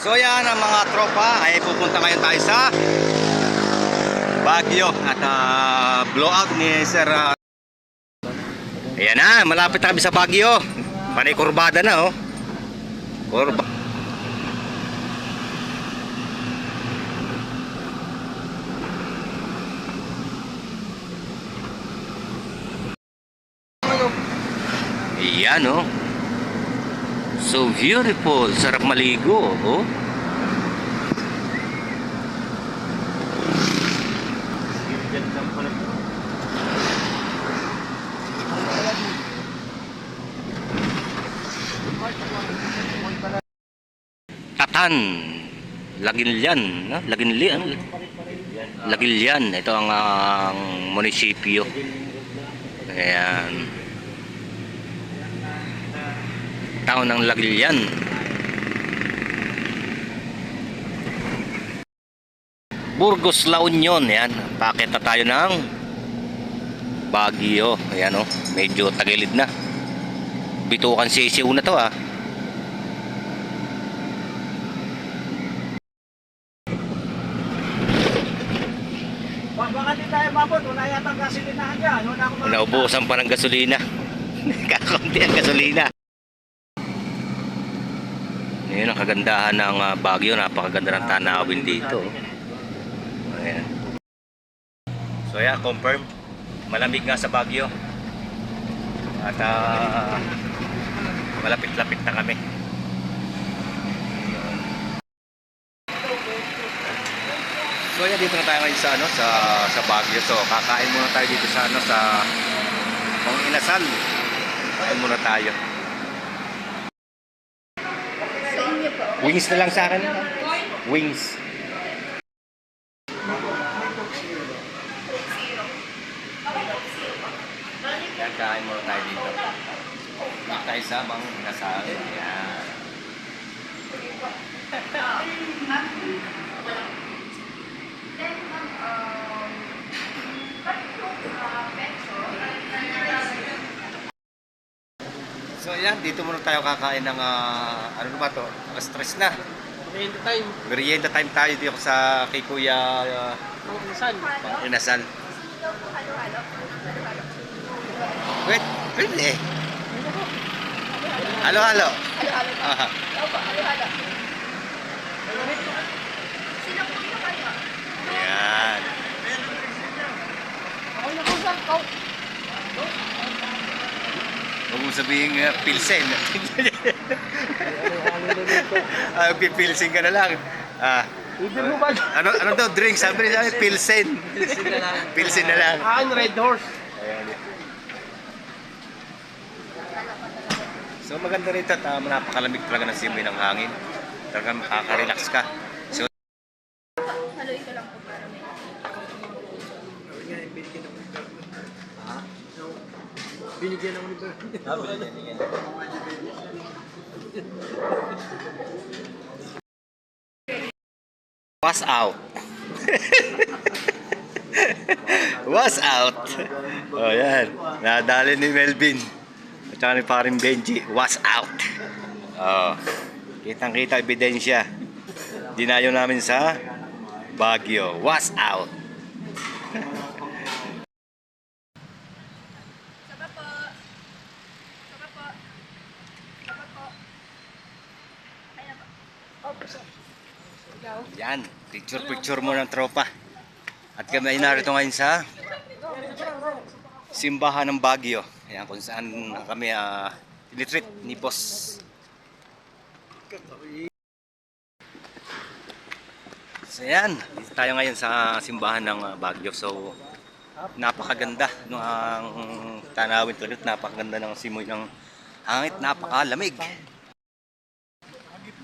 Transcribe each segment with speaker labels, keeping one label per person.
Speaker 1: So yan ang mga tropa, ay pupunta ngayon tayo sa Baguio at blowout ni Sir. Ayan na, malapit na kami sa Baguio. Panay kurbada na, oh. Ayan, oh. So beautiful, sarap maligo, oh. Tatan, Laguilian, no? Laguilian, ito ang munisipyo. Ayan. Taon ng Laguilian. Burgos, La Union, yan. Paakit na tayo ng Baguio. Ayan, oh. Medyo tagilid na. Bitukan sisiw na to, ah.
Speaker 2: Baka di tayo mabot, wala yatang gasolinahan dyan.
Speaker 1: Naubusan pa ng gasolina. Kakaunti ang gasolina. Ngayon ang kagandahan ng Baguio. Napakaganda ng tanawin dito. Ayan. So yeah, confirm. Malamig nga sa Baguio. At malapit-lapit na kami. So yeah, dito na tayo ngayon sa sa Baguio. So kakain muna tayo dito sa sa Mang Inasal. Kain muna tayo. Wings na lang sa akin. Wings. Yan, kain muna tayo dito. Dito tayo sa Mang Inasal. Yan. So yan, dito muna tayo kakain ng ano ba to? Stress na.
Speaker 2: Merienda time.
Speaker 1: Merienda time tayo dito sa kay Kuya
Speaker 2: Mang Inasal.
Speaker 1: Mang Inasal. Wait, really? Halo-halo.
Speaker 3: Halo-halo ba?
Speaker 1: Aha.
Speaker 3: Opo, halo-halo. Sino po yung kayo?
Speaker 1: Yan.
Speaker 3: Ako na po sa Coke.
Speaker 1: Huwag mo sabihin pilsen. Pilsen ka na lang.
Speaker 2: Hindi mo ba?
Speaker 1: Ano daw drink? Sabi niya pilsen.
Speaker 2: Pilsen na lang.
Speaker 1: Pilsen na lang.
Speaker 2: Akin, Red Horse.
Speaker 1: Ayan. So maganda rito at napakalamig talaga ng simoy ng hangin. Talagang makaka-relax ka. So
Speaker 3: Haluin ko lang po para may...
Speaker 2: Binigyan ako ni Bert.
Speaker 1: binigyan. Was out. Was out. Oh yan. Nadali ni Melvin. At saka ni paring Benji. Was out. Oh. Kitang-kita ebidensya. Dinayo namin sa Baguio. Was out.
Speaker 3: Saka po. Saka po. Saka po. Kaya po. Opo, sir. Ikaw?
Speaker 1: Yan. Picture mo ng tropa. At kami ay narito ngayon sa simbahan ng Baguio. Ayan, kung saan kami tinitreat ni boss. So yan, dito tayo ngayon sa simbahan ng Baguio. So napakaganda no, ang tanawin talaga. Napakaganda ng simoy ng hangit, napakalamig.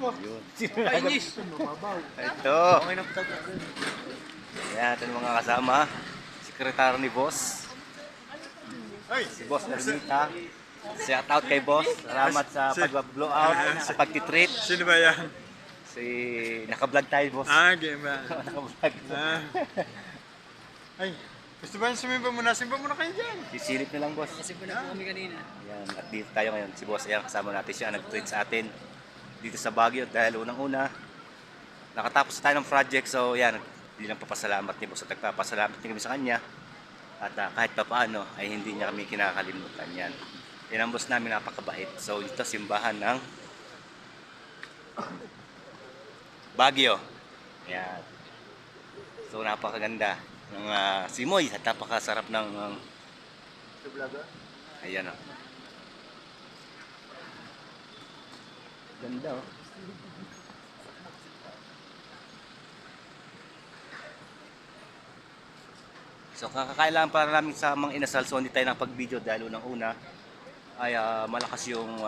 Speaker 1: Yun. Ito. Ayan, ito mga kasama. Sekretary ni boss. Si Boss Ermita. Shout out kay boss. Salamat sa pag-blow out, sa pag-treat.
Speaker 4: Sino ba yan?
Speaker 1: Si naka-vlog tayo, boss.
Speaker 4: Game ba?
Speaker 1: Naka-vlog.
Speaker 4: Ay, gusto ba yung sumimba muna? Simba muna kayo dyan.
Speaker 1: Sisilip na lang, boss.
Speaker 2: Simba na po kami kanina.
Speaker 1: Ayan, at dito tayo ngayon. Si boss, ayan, kasama natin siya. Nag-treat sa atin dito sa Baguio dahil unang-una nakatapos tayo ng project. So yan, hindi lang papasalamat ni boss at nagpapasalamat din kami sa kanya. At kahit pa paano ay hindi niya kami kinakalimutan yan. Yan ang boss namin, napakabait. So ito simbahan ng Baguio. Yan. So napakaganda ng simoy at napakasarap ng ayan o. Ganda o. So kakakailangan para namin sa mga inasal, so hindi tayo nakapag-video dahil unang-una ay malakas yung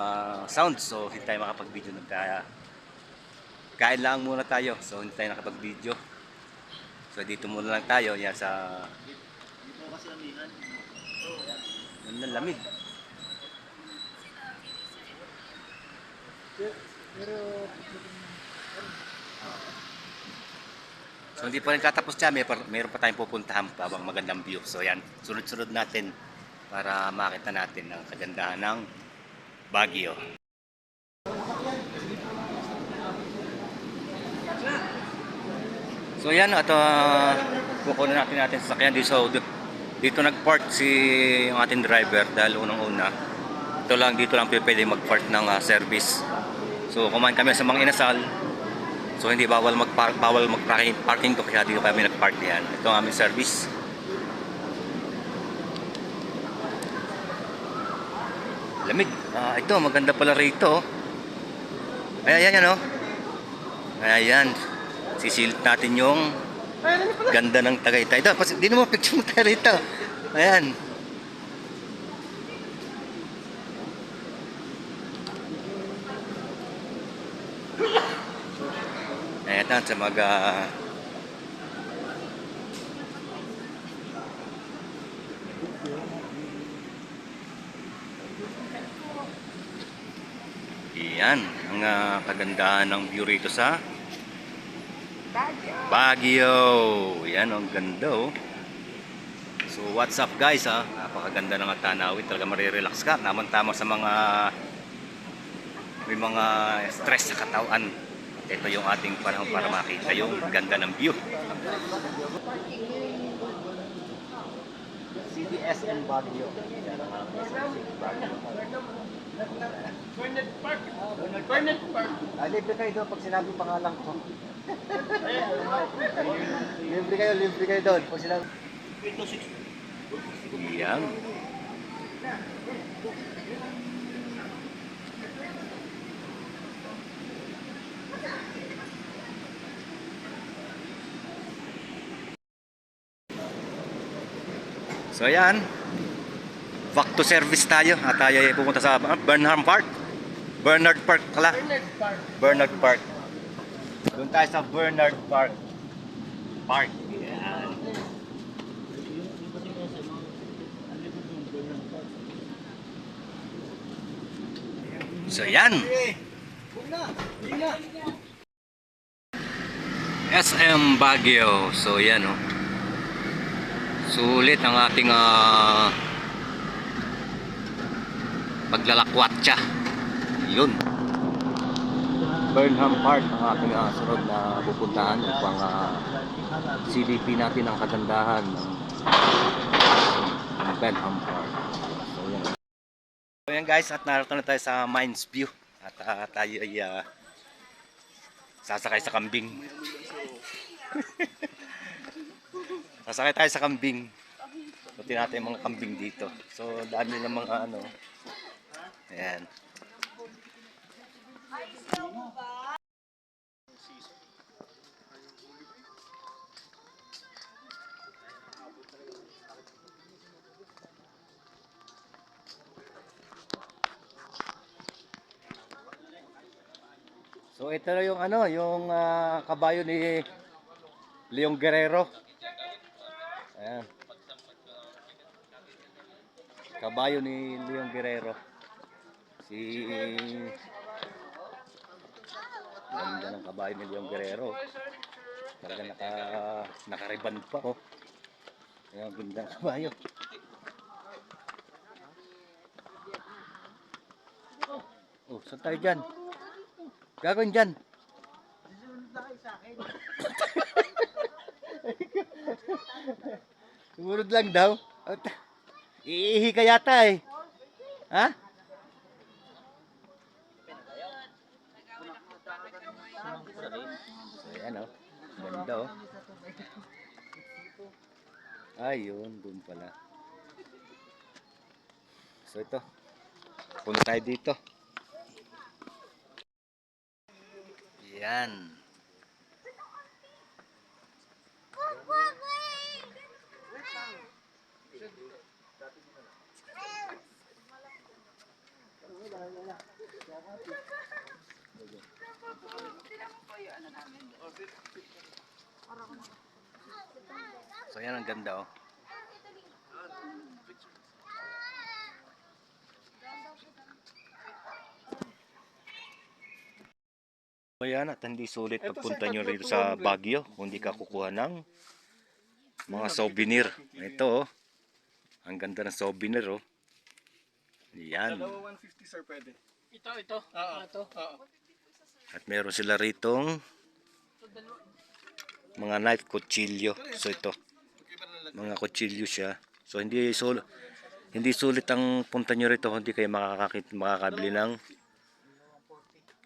Speaker 1: sound, so hindi tayo makapag-video nun, kaya kain lang muna tayo, so hindi tayo nakapag-video. So dito muna lang tayo yan sa ganda, lamig. So hindi pa rin katapos dyan, mayroon pa tayong pupuntahan pa bang magandang view. So yan, sunod-sunod natin para makita natin ang kagandahan ng Baguio. So yan, at kukunin natin sa sasakyan dito. So, dito nag-park yung ating driver dahil unang-una dito lang pwede mag-park ng service. So kumain kami sa mga inasal. So hindi bawal mag-parking to, kaya dito kami nag-park yan. Ito ang aming service. Lamig. Ito maganda pala rito. Ayan oh. Ayan. Sisilip natin yung ganda ng Tagaytay. Ito, di naman picture mo tayo rito. Ayan. Ayan sa mga Iyan ang kagandahan ng view rito sa Baguio. Yan ang ganda oh. So what's up guys ha? Napakaganda ng tanawin. Talaga marirelax ka. Naman-tama sa mga may mga stress sa katawan. At ito yung ating panahon para makita yung ganda ng view.
Speaker 2: CDSM Baguio. Burnett Park. Libre kayo doon pag sinabi pangalan ko. libre kayo doon pag sinabi.
Speaker 1: Yan. So yan, back to service tayo at tayo ay pupunta sa Burnham Park. Bernard Park pala. Bernard Park. Doon tayo sa Bernard Park. Yan. So yan. SM Baguio. So yan oh. Sulit ang ating paglalakwatsa. Yun. Burnham Park ang ating sunod na pupuntahan upang CDP natin ang kagandahan ng Burnham Park. So yan. So yan guys, at narito na tayo sa Mines View. At tayo ay sasakay sa kambing. Sasakay tayo sa kambing. Buti natin yung mga kambing dito. So, dami ng mga ano. Ayan. So, ito na yung ano, yung kabayo ni Leong Guerrero. Ayan. Kabayo ni Leong Guerrero. Ganda ng kabayo ni Leong Guerrero. Talaga nakariban pa oh. Ayan, ganda ng kabayo. Oh, saan tayo dyan? Gagawin dyan.
Speaker 2: na kayo sa akin.
Speaker 1: Sumunod lang daw. Iihi ka yata eh. Ha? So, ayan oh. Ganda oh. Ayun, doon pala. So ito. Punta tayo dito. Yan. So yan ang ganda oh. Ayan at hindi sulit pagpunta nyo rito sa Baguio kung hindi ka kukuha ng mga souvenir. Ito oh. Ang ganda ng souvenir oh. Yan.
Speaker 4: Dalawa 150 sir pwede.
Speaker 2: Ito. Ito.
Speaker 1: At meron sila ritong mga knife, kutsilyo. So ito. Mga kutsilyo siya. So hindi sulit ang punta nyo rito, hindi kayo makakabili ng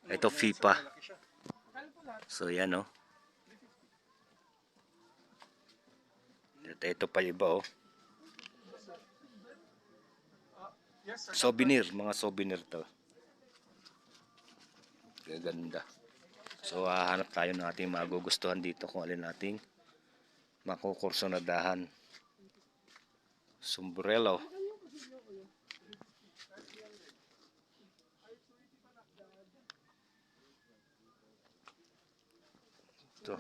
Speaker 1: ito FIFA. So yan oh. Ito pa iba oh. Souvenir, mga souvenir to. Ganda. So hahanap tayo ng ating magugustuhan dito kung alin nating makukurso na dahan. Sombrero. Ito.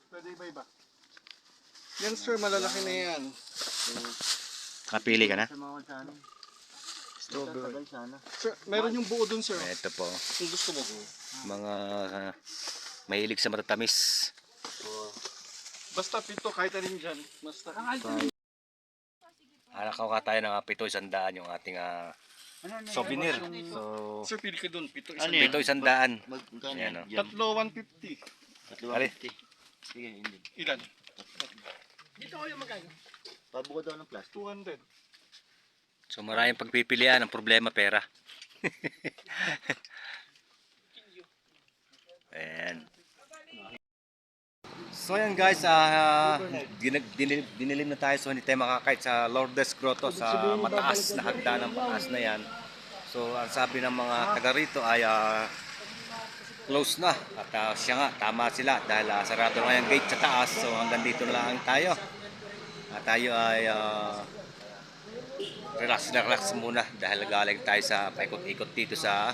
Speaker 4: Pwede iba-iba. Yan sir, malalaki na yan.
Speaker 1: Kapili ka na?
Speaker 4: Strawberry. Sir, meron yung buo dun sir.
Speaker 1: Ito po.
Speaker 4: Kung gusto mo.
Speaker 1: Mga mahilig sa matatamis.
Speaker 4: Basta pito, kahit alin dyan. Basta.
Speaker 1: Nakakuha tayo ng 700 yung ating souvenir. So,
Speaker 4: Sir, pili ka dun. Pito,
Speaker 5: Ano
Speaker 4: isang.
Speaker 5: yan?
Speaker 1: ito 100.
Speaker 5: Magkano
Speaker 1: Ayan, oh.
Speaker 5: yan?
Speaker 4: Tatlo, 150.
Speaker 1: Ali.
Speaker 5: Sige, hindi.
Speaker 4: Ilan?
Speaker 2: Dito kayo magkano?
Speaker 5: Pabuko daw ng plastic.
Speaker 4: 200.
Speaker 1: So maraming pagpipilian, ang problema pera. Ayan. So ayan guys, dinilim na tayo so hindi tayo makakait sa Lourdes Grotto sa mataas na hagdanan, mataas na yan. So ang sabi ng mga taga rito ay close na at siya nga, tama sila dahil sarado na yung gate sa taas. So hanggang dito na lang tayo. At tayo ay relax muna dahil galing tayo sa paikot-ikot dito sa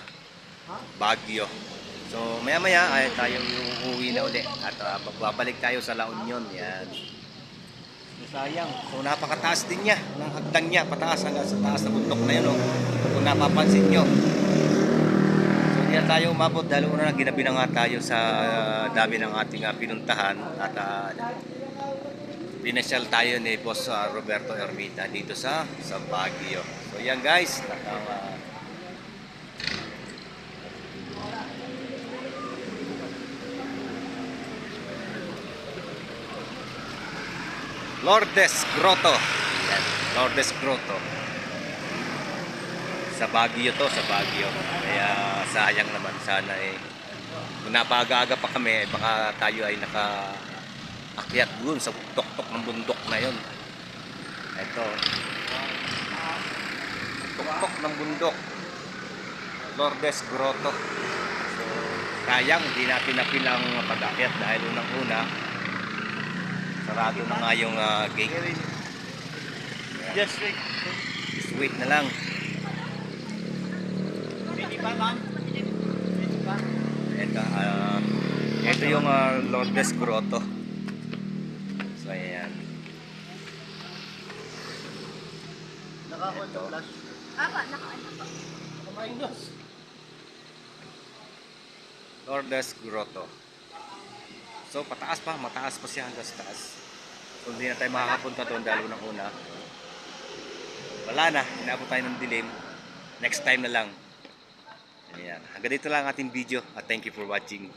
Speaker 1: Baguio. So maya maya ay tayo uuwi na uli at babalik tayo sa La Union. Yan. Sayang. So napakataas din niya ng hagdan niya, pataas hanggang sa taas na bundok na yun. Oh. Kung napapansin nyo. So hindi na tayo umabot dahil una na ginabi na nga tayo sa dami ng ating pinuntahan at pinasyal tayo ni Boss Roberto Ermita dito sa Baguio. So yan guys, Lourdes Grotto. Yan, Lourdes Grotto. Sa Baguio to, sa Baguio. Kaya sayang naman sana eh. Kung napaaga-aga pa kami, baka tayo ay nakaakyat dun sa tuktok ng bundok na yon. Ito. Tuktok ng bundok. Lourdes Grotto. So, sayang, hindi natin napilang pag-akyat dahil unang-una sarado na nga yung gate.
Speaker 5: Just wait.
Speaker 1: Just wait na lang.
Speaker 2: Pwede ba, ma'am? Pwede ba?
Speaker 1: Ito yung Lourdes Grotto. So ayan.
Speaker 5: Nakakuha ng flash.
Speaker 3: Nakaano po.
Speaker 2: Minus.
Speaker 1: Lourdes Grotto. So mataas pa siya hanggang sa taas. So hindi na tayo makakapunta doon dahil unang-una. Wala na, inabot tayo ng dilim. Next time na lang. Ayan. Hanggang dito lang ang ating video at thank you for watching.